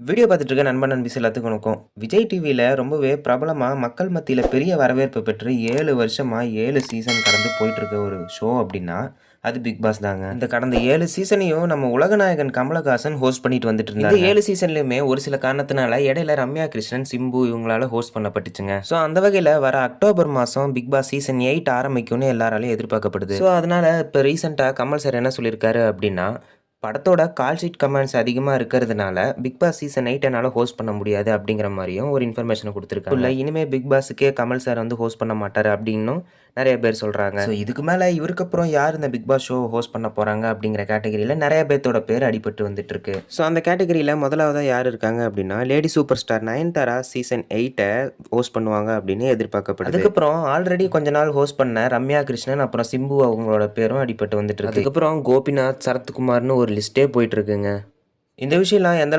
Video பார்த்துட்டு இருக்க நண்பன் நண்பீஸ் எல்லாத்துக்கும் வணக்கம். விஜய் டிவியில ரொம்பவே பிரபலமா மக்கள் மத்தியில பெரிய வரவேற்பு பெற்று 7 வருஷமா 7 சீசன் கடந்து போயிட்டு இருக்க ஒரு ஷோ அப்படின்னா, அது பிக் பாஸ் தாங்க. இந்த கடந்த 7 சீசனையும் நம்ம உலகநாயகன் கமலஹாசன் ஹோஸ்ட் பண்ணிட்டு வந்துட்டு இருந்தாங்க. இந்த 7 சீசன்லயுமே ஒரு சில காரணத்தினால இடையில ரம்யா கிருஷ்ணன், சிம்பு இவங்களால ஹோஸ்ட் பண்ணப்பட்டுச்சுங்க. ஸோ அந்த வகையில வர அக்டோபர் மாசம் பிக் பாஸ் சீசன் 8 ஆரம்பிக்கும்னு எல்லாராலையும் எதிர்பார்க்கப்படுது. ஸோ அதனால இப்போ ரீசெண்டா கமல் சார் என்ன சொல்லியிருக்காரு அப்படின்னா, படத்தோட கால் ஷீட் கமெண்ட்ஸ் அதிகமா இருக்கிறதுனால, பிக் பாஸ் சீசன் 8 என்னால ஹோஸ்ட் பண்ண முடியாது அப்படிங்கிற மாரியும் ஒரு இன்ஃபர்மேஷன குடுத்துருக்காங்க. இனிமே பிக் பாஸுக்கே கமல் சார் வந்து ஹோஸ்ட் பண்ண மாட்டாரு அப்படின்னும் நெறைய பேர் சொல்றாங்க. ஸோ இதுக்கு மேல இவருக்கு அப்புறம் யார் இந்த பிக் பாஸ் ஷோ ஹோஸ்ட் பண்ண போறாங்க அப்படிங்கிற கேட்டகரியில நெறைய பேத்தோட பேர் அடிபட்டு வந்துட்டு இருக்கு. ஸோ அந்த கேட்டகரியில முதலாவதா யார் இருக்காங்க அப்படின்னா, lady super star Nayanthara season 8 host பண்ணுவாங்க அப்படின்னு எதிர்பார்க்கப்படுது. அதுக்கப்புறம் ஆல்ரெடி கொஞ்ச நாள் ஹோஸ்ட் பண்ண ரம்யா கிருஷ்ணன் அப்புறம் சிம்பு அவங்களோட பேரும் அடிபட்டு வந்துட்டு இருக்கு. அதுக்கப்புறம் கோபிநாத், சரத்குமார்னு ஒரு லிஸ்ட்டே போயிட்டு இருக்குங்க. இந்த விஷயம்லாம் எந்த